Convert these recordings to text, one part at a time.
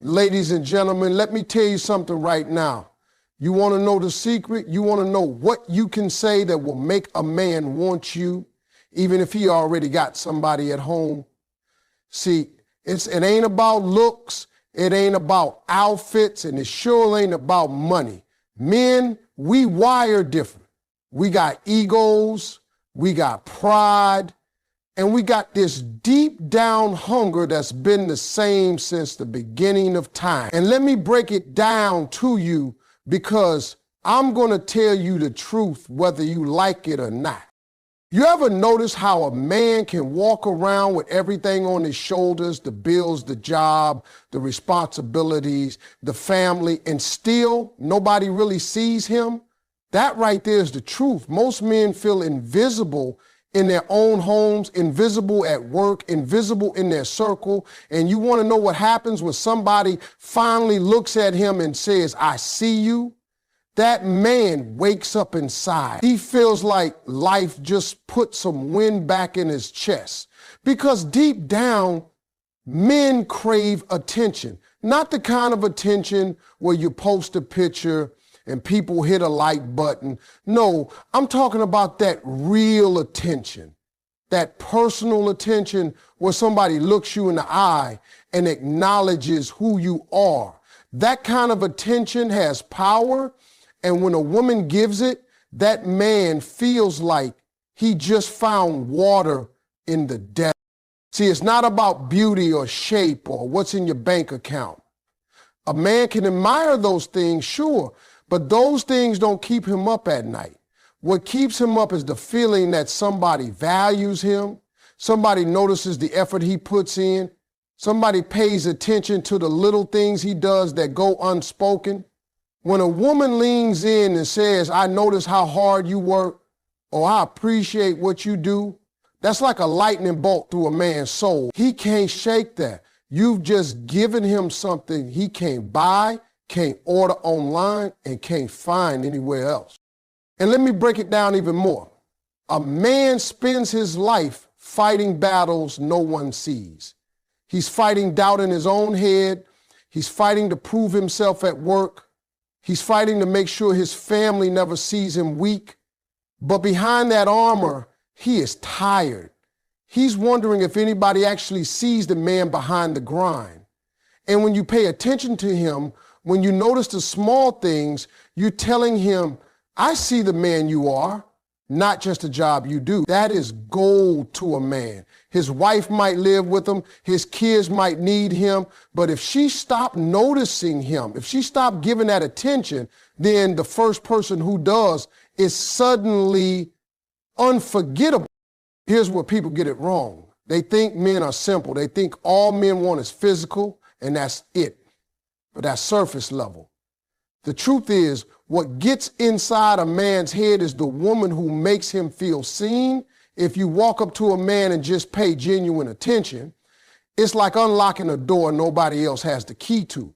Ladies and gentlemen, let me tell you something right now. You want to know the secret? You want to know what you can say that will make a man want you, even if he already got somebody at home? See, it ain't about looks, it ain't about outfits, and it sure ain't about money. Men, we wire different. We got egos, we got pride, and we got this deep down hunger that's been the same since the beginning of time. And let me break it down to you because I'm going to tell you the truth whether you like it or not. You ever notice how a man can walk around with everything on his shoulders, the bills, the job, the responsibilities, the family, and still nobody really sees him? That right there is the truth. Most men feel invisible in their own homes, invisible at work, invisible in their circle. And you want to know what happens when somebody finally looks at him and says, "I see you"? That man wakes up inside. He feels like life just put some wind back in his chest. Because deep down, men crave attention. Not the kind of attention where you post a picture and people hit a like button. No, I'm talking about that real attention, that personal attention where somebody looks you in the eye and acknowledges who you are. That kind of attention has power, and when a woman gives it, that man feels like he just found water in the desert. See, it's not about beauty or shape or what's in your bank account. A man can admire those things, sure, but those things don't keep him up at night. What keeps him up is the feeling that somebody values him, somebody notices the effort he puts in, somebody pays attention to the little things he does that go unspoken. When a woman leans in and says, "I notice how hard you work," or "I appreciate what you do," that's like a lightning bolt through a man's soul. He can't shake that. You've just given him something he can't buy, can't order online, and can't find anywhere else. And let me break it down even more. A man spends his life fighting battles no one sees. He's fighting doubt in his own head. He's fighting to prove himself at work. He's fighting to make sure his family never sees him weak. But behind that armor, he is tired. He's wondering if anybody actually sees the man behind the grind. And when you pay attention to him, when you notice the small things, you're telling him, "I see the man you are, not just the job you do." That is gold to a man. His wife might live with him, his kids might need him, but if she stopped noticing him, if she stopped giving that attention, then the first person who does is suddenly unforgettable. Here's where people get it wrong. They think men are simple. They think all men want is physical, and that's it. But that's surface level. The truth is, what gets inside a man's head is the woman who makes him feel seen. If you walk up to a man and just pay genuine attention, it's like unlocking a door nobody else has the key to.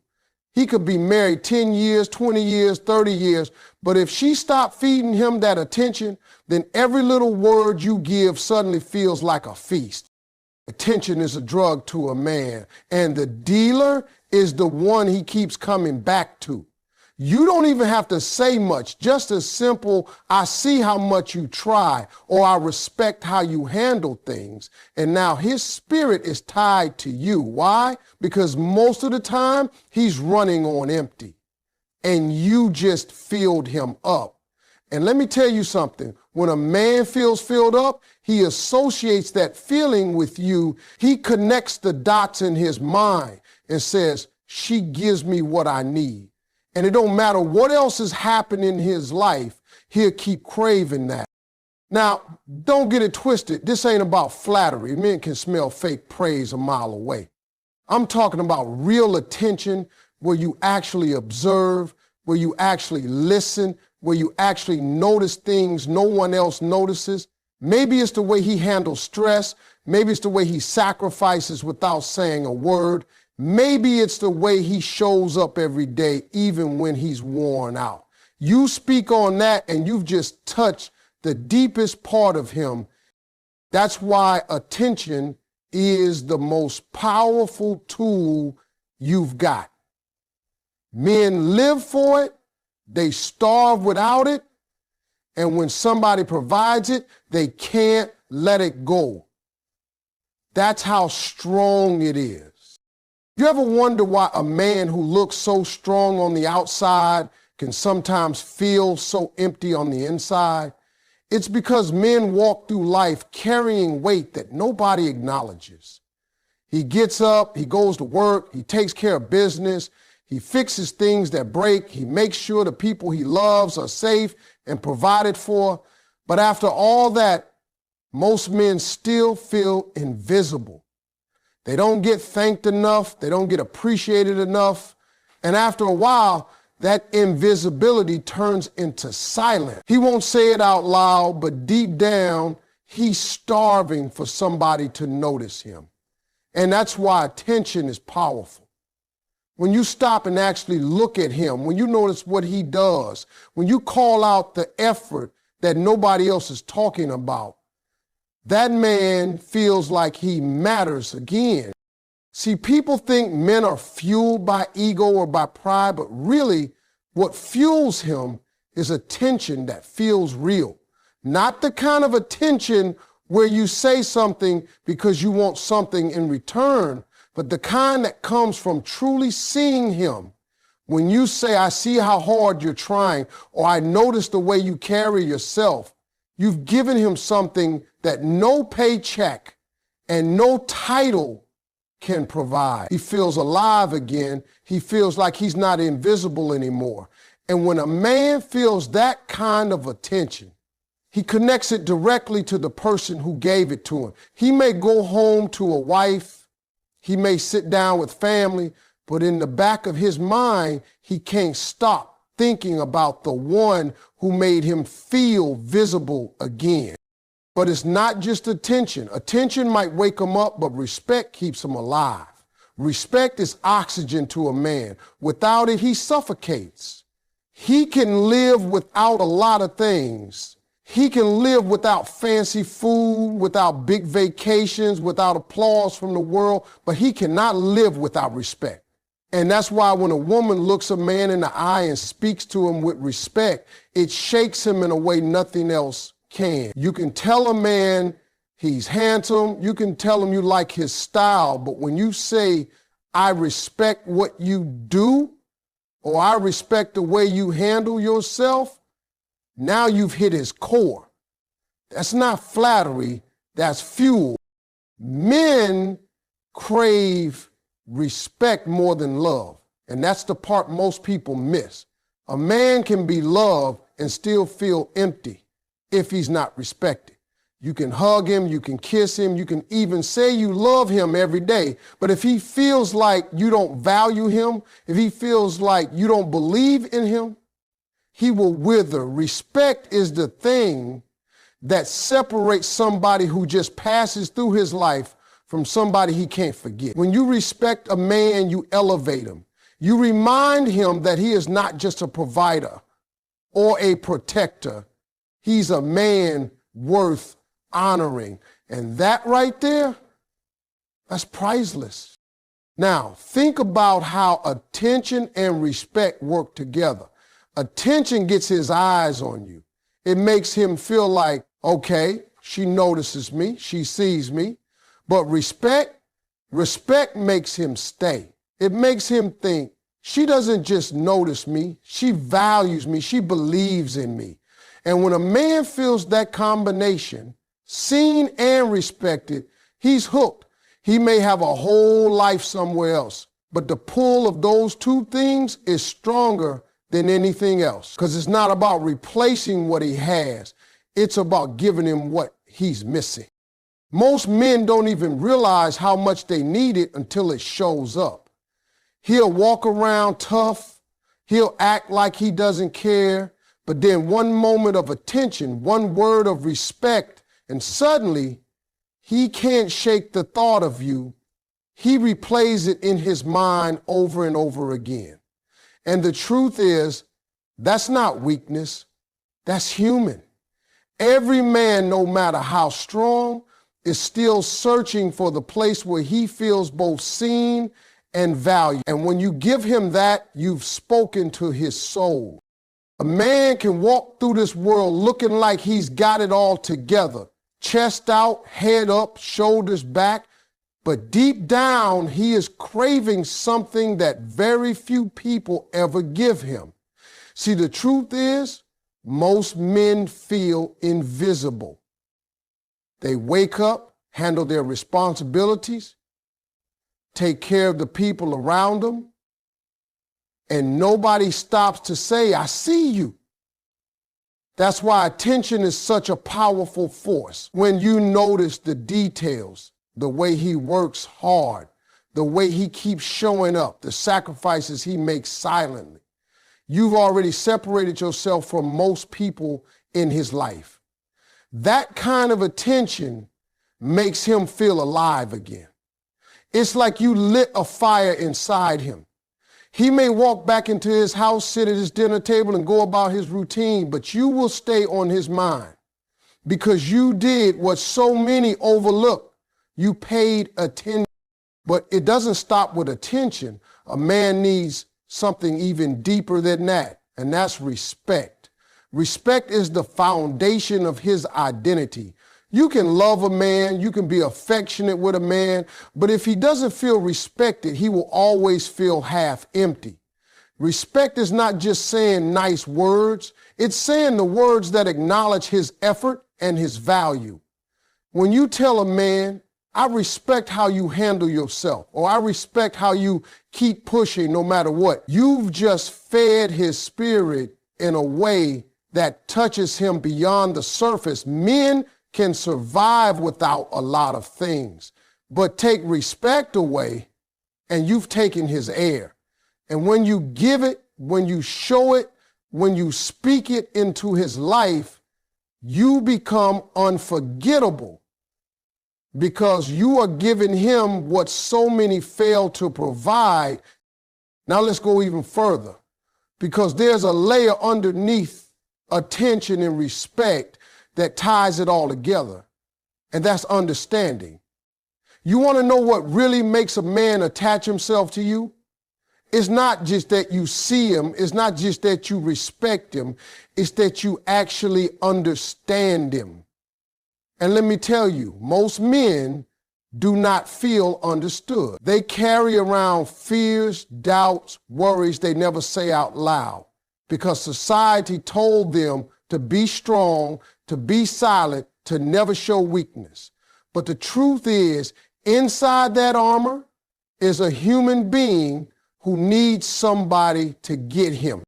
He could be married 10 years, 20 years, 30 years, but if she stopped feeding him that attention, then every little word you give suddenly feels like a feast. Attention is a drug to a man, and the dealer is the one he keeps coming back to. You don't even have to say much, just a simple, "I see how much you try," or "I respect how you handle things." And now his spirit is tied to you. Why? Because most of the time he's running on empty and you just filled him up. And let me tell you something, when a man feels filled up, he associates that feeling with you. He connects the dots in his mind and says, "She gives me what I need." And it don't matter what else is happening in his life, he'll keep craving that. Now, don't get it twisted. This ain't about flattery. Men can smell fake praise a mile away. I'm talking about real attention where you actually observe, where you actually listen, where you actually notice things no one else notices. Maybe it's the way he handles stress. Maybe it's the way he sacrifices without saying a word. Maybe it's the way he shows up every day, even when he's worn out. You speak on that and you've just touched the deepest part of him. That's why attention is the most powerful tool you've got. Men live for it, they starve without it, and when somebody provides it, they can't let it go. That's how strong it is. You ever wonder why a man who looks so strong on the outside can sometimes feel so empty on the inside? It's because men walk through life carrying weight that nobody acknowledges. He gets up, he goes to work, he takes care of business, he fixes things that break, he makes sure the people he loves are safe and provided for. But after all that, most men still feel invisible. They don't get thanked enough, they don't get appreciated enough, and after a while, that invisibility turns into silence. He won't say it out loud, but deep down, he's starving for somebody to notice him. And that's why attention is powerful. When you stop and actually look at him, when you notice what he does, when you call out the effort that nobody else is talking about, that man feels like he matters again. See, people think men are fueled by ego or by pride, but really what fuels him is attention that feels real. Not the kind of attention where you say something because you want something in return, but the kind that comes from truly seeing him. When you say, I see how hard you're trying, or I notice the way you carry yourself, you've given him something that no paycheck and no title can provide. He feels alive again. He feels like he's not invisible anymore. And when a man feels that kind of attention, he connects it directly to the person who gave it to him. He may go home to a wife, he may sit down with family, but in the back of his mind, he can't stop thinking about the one who made him feel visible again. But it's not just attention. Attention might wake him up, but respect keeps him alive. Respect is oxygen to a man. Without it, he suffocates. He can live without a lot of things. He can live without fancy food, without big vacations, without applause from the world, but he cannot live without respect. And that's why when a woman looks a man in the eye and speaks to him with respect, it shakes him in a way nothing else can. You can tell a man he's handsome, you can tell him you like his style, but when you say, I respect what you do, or I respect the way you handle yourself, now you've hit his core. That's not flattery, that's fuel. Men crave respect more than love, and that's the part most people miss. A man can be loved and still feel empty if he's not respected. You can hug him, you can kiss him, you can even say you love him every day, but if he feels like you don't value him, if he feels like you don't believe in him, he will wither. Respect is the thing that separates somebody who just passes through his life from somebody he can't forget. When you respect a man, you elevate him. You remind him that he is not just a provider or a protector. He's a man worth honoring. And that right there, that's priceless. Now, think about how attention and respect work together. Attention gets his eyes on you. It makes him feel like, okay, she notices me, she sees me. But respect makes him stay. It makes him think, she doesn't just notice me, she values me, she believes in me. And when a man feels that combination, seen and respected, he's hooked. He may have a whole life somewhere else, but the pull of those two things is stronger than anything else, because it's not about replacing what he has. It's about giving him what he's missing. Most men don't even realize how much they need it until it shows up. He'll walk around tough. He'll act like he doesn't care. But then one moment of attention, one word of respect, and suddenly he can't shake the thought of you. He replays it in his mind over and over again. And the truth is, that's not weakness, that's human. Every man, no matter how strong, is still searching for the place where he feels both seen and value. And when you give him that, you've spoken to his soul. A man can walk through this world looking like he's got it all together, chest out, head up, shoulders back, but deep down, he is craving something that very few people ever give him. See, the truth is, most men feel invisible. They wake up, handle their responsibilities, take care of the people around them, and nobody stops to say, I see you. That's why attention is such a powerful force. When you notice the details, the way he works hard, the way he keeps showing up, the sacrifices he makes silently, you've already separated yourself from most people in his life. That kind of attention makes him feel alive again. It's like you lit a fire inside him. He may walk back into his house, sit at his dinner table, and go about his routine, but you will stay on his mind because you did what so many overlook. You paid attention. But it doesn't stop with attention. A man needs something even deeper than that, and that's respect. Respect is the foundation of his identity. You can love a man, you can be affectionate with a man, but if he doesn't feel respected, he will always feel half empty. Respect is not just saying nice words, it's saying the words that acknowledge his effort and his value. When you tell a man, I respect how you handle yourself, or I respect how you keep pushing no matter what, you've just fed his spirit in a way that touches him beyond the surface. Men can survive without a lot of things, but take respect away and you've taken his air. And when you give it, when you show it, when you speak it into his life, you become unforgettable because you are giving him what so many fail to provide. Now let's go even further, because there's a layer underneath attention and respect that ties it all together, and that's understanding. You want to know what really makes a man attach himself to you? It's not just that you see him, it's not just that you respect him, it's that you actually understand him. And let me tell you, most men do not feel understood. They carry around fears, doubts, worries they never say out loud because society told them to be strong, to be silent, to never show weakness. But the truth is, inside that armor is a human being who needs somebody to get him.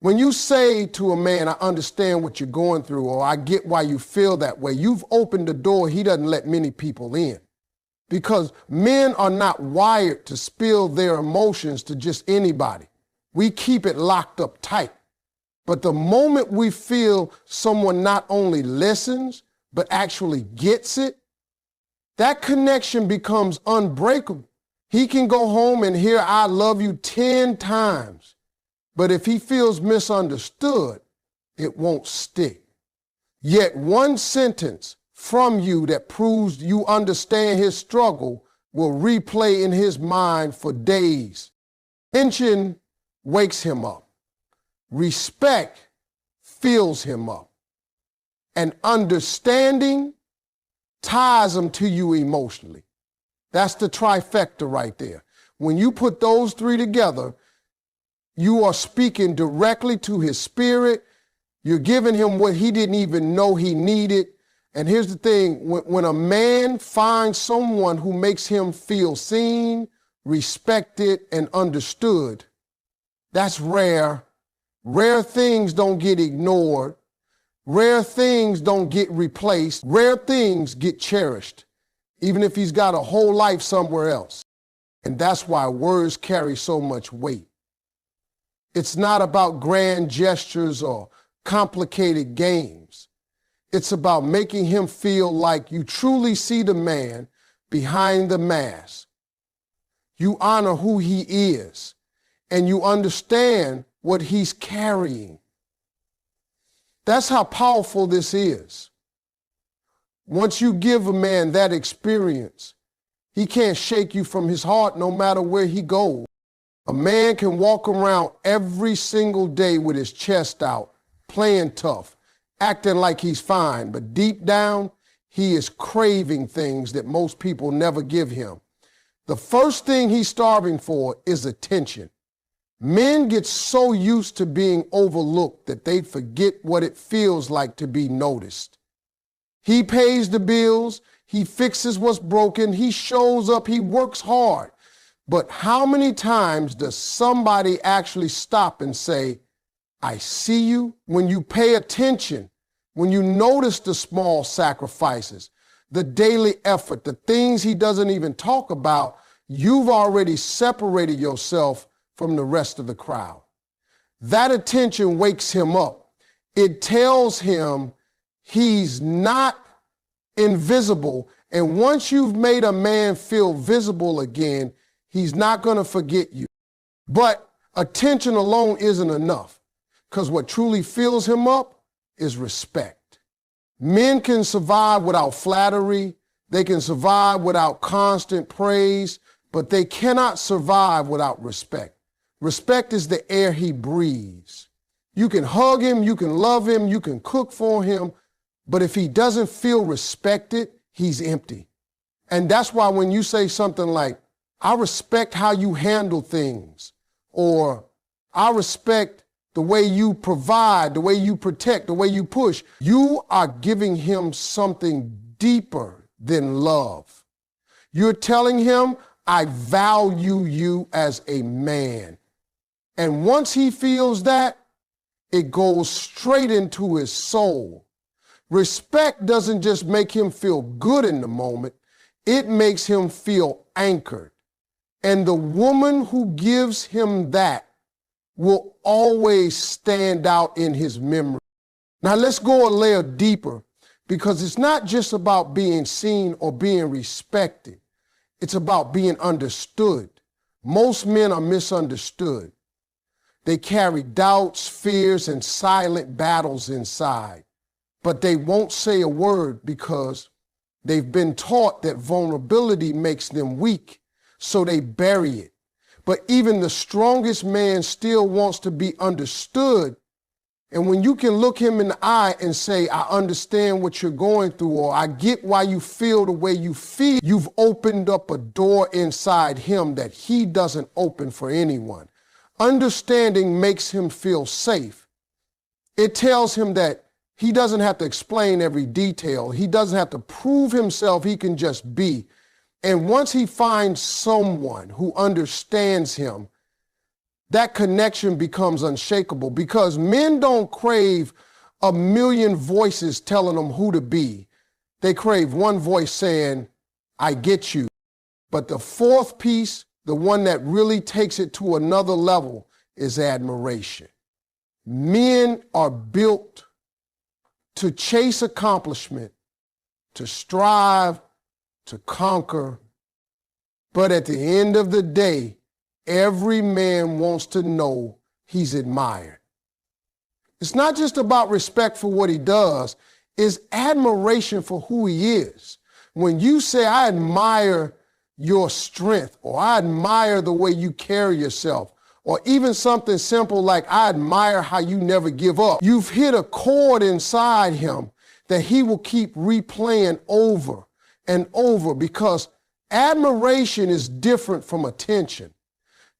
When you say to a man, I understand what you're going through, or I get why you feel that way, you've opened the door he doesn't let many people in. Because men are not wired to spill their emotions to just anybody. We keep it locked up tight. But the moment we feel someone not only listens, but actually gets it, that connection becomes unbreakable. He can go home and hear I love you 10 times, but if he feels misunderstood, it won't stick. Yet one sentence from you that proves you understand his struggle will replay in his mind for days. Tension wakes him up. Respect fills him up. And understanding ties him to you emotionally. That's the trifecta right there. When you put those three together, you are speaking directly to his spirit. You're giving him what he didn't even know he needed. And here's the thing, when a man finds someone who makes him feel seen, respected, and understood, that's rare. Rare things don't get ignored. Rare things don't get replaced. Rare things get cherished, even if he's got a whole life somewhere else. And that's why words carry so much weight. It's not about grand gestures or complicated games. It's about making him feel like you truly see the man behind the mask. You honor who he is, and you understand what he's carrying. That's how powerful this is. Once you give a man that experience, He can't shake you from his heart no matter where he goes. A man can walk around every single day with his chest out, playing tough, acting like he's fine, but deep down, he is craving things that most people never give him. The first thing he's starving for is attention. Men get so used to being overlooked that they forget what it feels like to be noticed. He pays the bills, he fixes what's broken, he shows up, he works hard. But how many times does somebody actually stop and say, I see you? When you pay attention, when you notice the small sacrifices, the daily effort, the things he doesn't even talk about, you've already separated yourself from the rest of the crowd. That attention wakes him up. It tells him he's not invisible. And once you've made a man feel visible again, he's not going to forget you. But attention alone isn't enough, because what truly fills him up is respect. Men can survive without flattery. They can survive without constant praise, but they cannot survive without respect. Respect is the air he breathes. You can hug him, you can love him, you can cook for him, but if he doesn't feel respected, he's empty. And that's why when you say something like, I respect how you handle things, or I respect the way you provide, the way you protect, the way you push, you are giving him something deeper than love. You're telling him, I value you as a man. And once he feels that, it goes straight into his soul. Respect doesn't just make him feel good in the moment, it makes him feel anchored. And the woman who gives him that will always stand out in his memory. Now let's go a layer deeper, because it's not just about being seen or being respected. It's about being understood. Most men are misunderstood. They carry doubts, fears, and silent battles inside, but they won't say a word because they've been taught that vulnerability makes them weak, so they bury it. But even the strongest man still wants to be understood. And when you can look him in the eye and say, I understand what you're going through, or I get why you feel the way you feel, you've opened up a door inside him that he doesn't open for anyone. Understanding makes him feel safe. It tells him that he doesn't have to explain every detail. He doesn't have to prove himself. He can just be. And once he finds someone who understands him, that connection becomes unshakable, because men don't crave a million voices telling them who to be. They crave one voice saying, I get you. But the fourth piece, the one that really takes it to another level, is admiration. Men are built to chase accomplishment, to strive, to conquer. But at the end of the day, every man wants to know he's admired. It's not just about respect for what he does, it's admiration for who he is. When you say, I admire your strength, or I admire the way you carry yourself, or even something simple like, I admire how you never give up, you've hit a chord inside him that he will keep replaying over and over, because admiration is different from attention.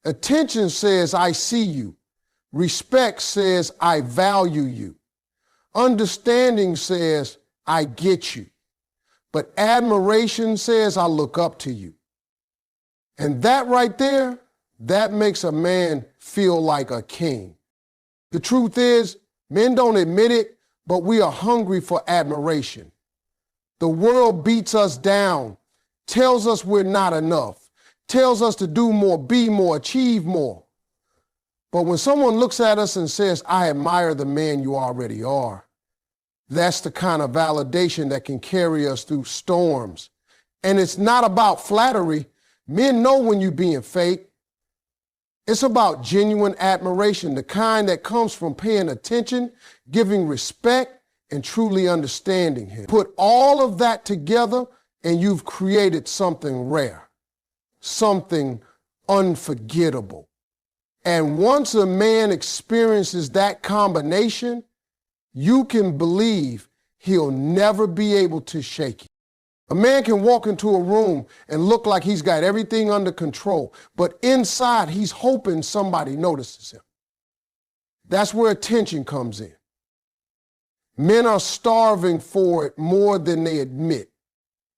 Attention says, I see you. Respect says, I value you. Understanding says, I get you. But admiration says, I look up to you. And that right there, that makes a man feel like a king. The truth is, men don't admit it, but we are hungry for admiration. The world beats us down, tells us we're not enough, tells us to do more, be more, achieve more. But when someone looks at us and says, I admire the man you already are, that's the kind of validation that can carry us through storms. And it's not about flattery. Men know when you're being fake. It's about genuine admiration, the kind that comes from paying attention, giving respect, and truly understanding him. Put all of that together, and you've created something rare. something unforgettable. And once a man experiences that combination, you can believe he'll never be able to shake it. A man can walk into a room and look like he's got everything under control, but inside he's hoping somebody notices him. That's where attention comes in. Men are starving for it more than they admit.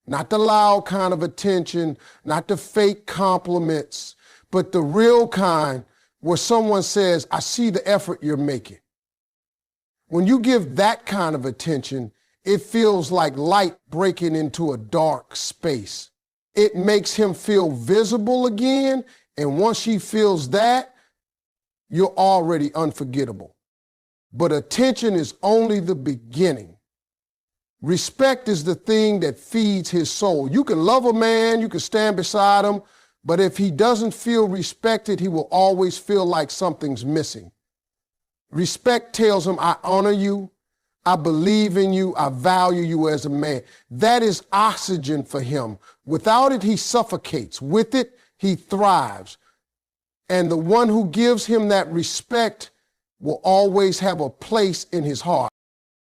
Not the loud kind of attention, not the fake compliments, but the real kind where someone says, I see the effort you're making. When you give that kind of attention, it feels like light breaking into a dark space. It makes him feel visible again, and once he feels that, you're already unforgettable. But attention is only the beginning. Respect is the thing that feeds his soul. You can love a man, you can stand beside him, but if he doesn't feel respected, he will always feel like something's missing. Respect tells him, I honor you, I believe in you, I value you as a man. That is oxygen for him. Without it, he suffocates. With it, he thrives. And the one who gives him that respect will always have a place in his heart.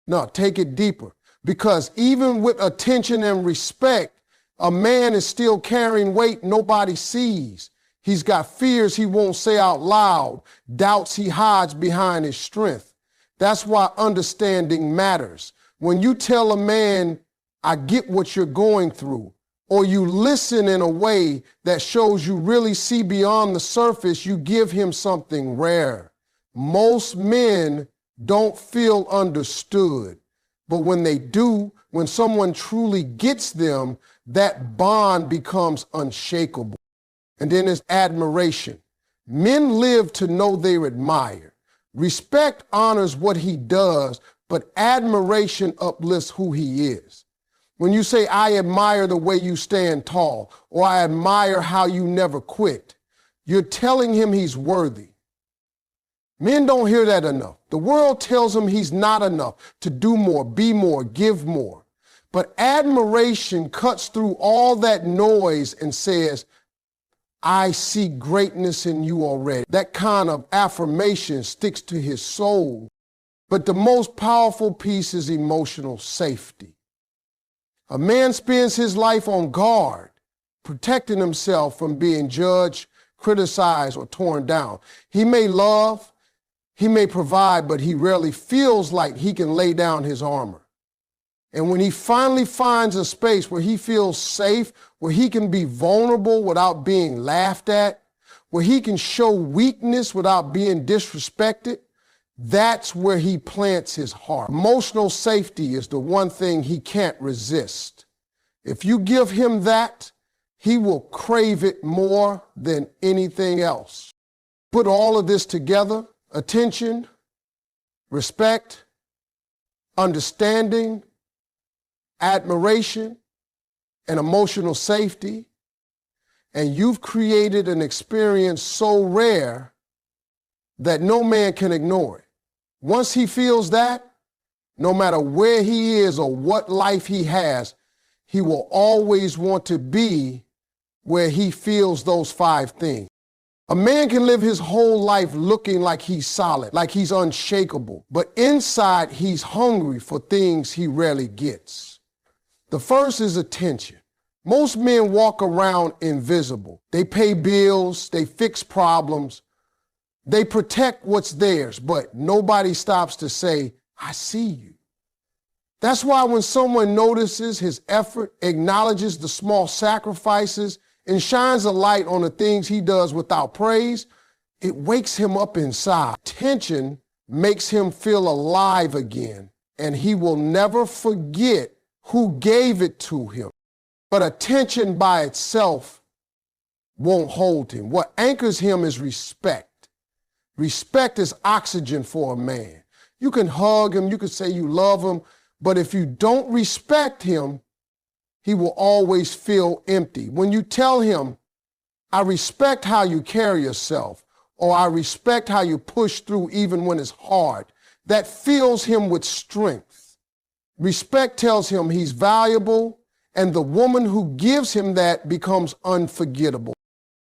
Now, take it deeper, because even with attention and respect, a man is still carrying weight nobody sees. He's got fears he won't say out loud, doubts he hides behind his strength. That's why understanding matters. When you tell a man, I get what you're going through, or you listen in a way that shows you really see beyond the surface, you give him something rare. Most men don't feel understood, but when they do, when someone truly gets them, that bond becomes unshakable. And then there's admiration. Men live to know they're admired. Respect honors what he does, but admiration uplifts who he is. When you say, I admire the way you stand tall, or I admire how you never quit, you're telling him he's worthy. Men don't hear that enough. The world tells him he's not enough to do more, be more, give more. But admiration cuts through all that noise and says, I see greatness in you already. That kind of affirmation sticks to his soul. But the most powerful piece is emotional safety. A man spends his life on guard, protecting himself from being judged, criticized, or torn down. He may love, he may provide, but he rarely feels like he can lay down his armor. And when he finally finds a space where he feels safe, where he can be vulnerable without being laughed at, where he can show weakness without being disrespected, that's where he plants his heart. Emotional safety is the one thing he can't resist. If you give him that, he will crave it more than anything else. Put all of this together, attention, respect, understanding, admiration, and emotional safety, and you've created an experience so rare that no man can ignore it. Once he feels that, no matter where he is or what life he has, he will always want to be where he feels those 5 things. A man can live his whole life looking like he's solid, like he's unshakable, but inside he's hungry for things he rarely gets. The first is attention. Most men walk around invisible. They pay bills, they fix problems, they protect what's theirs, but nobody stops to say, I see you. That's why when someone notices his effort, acknowledges the small sacrifices, and shines a light on the things he does without praise, it wakes him up inside. Attention makes him feel alive again, and he will never forget who gave it to him. But attention by itself won't hold him. What anchors him is respect. Respect is oxygen for a man. You can hug him, you can say you love him, but if you don't respect him, he will always feel empty. When you tell him, I respect how you carry yourself, or I respect how you push through even when it's hard, that fills him with strength. Respect tells him he's valuable, and the woman who gives him that becomes unforgettable.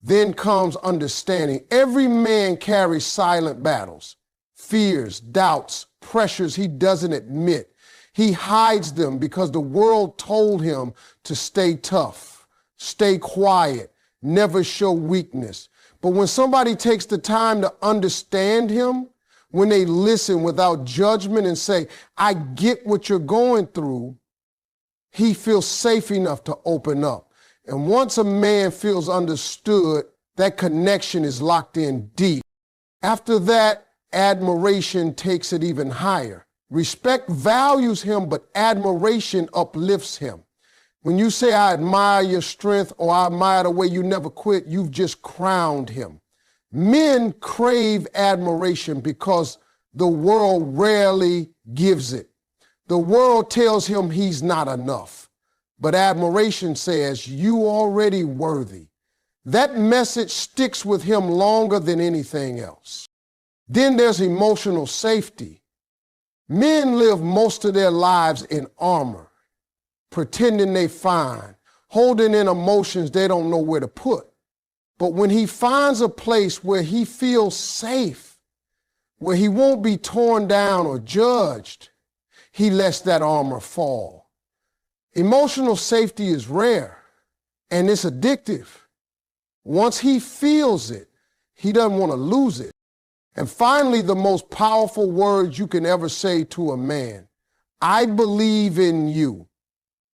Then comes understanding. Every man carries silent battles, fears, doubts, pressures he doesn't admit. He hides them because the world told him to stay tough, stay quiet, never show weakness. But when somebody takes the time to understand him, when they listen without judgment and say, I get what you're going through, he feels safe enough to open up. And once a man feels understood, that connection is locked in deep. After that, admiration takes it even higher. Respect values him, but admiration uplifts him. When you say, I admire your strength or I admire the way you never quit, you've just crowned him. Men crave admiration because the world rarely gives it. The world tells him he's not enough, but admiration says you already worthy. That message sticks with him longer than anything else. Then there's emotional safety. Men live most of their lives in armor, pretending they fine, holding in emotions they don't know where to put. But when he finds a place where he feels safe, where he won't be torn down or judged, he lets that armor fall. Emotional safety is rare and it's addictive. Once he feels it, he doesn't want to lose it. And finally, the most powerful words you can ever say to a man, I believe in you.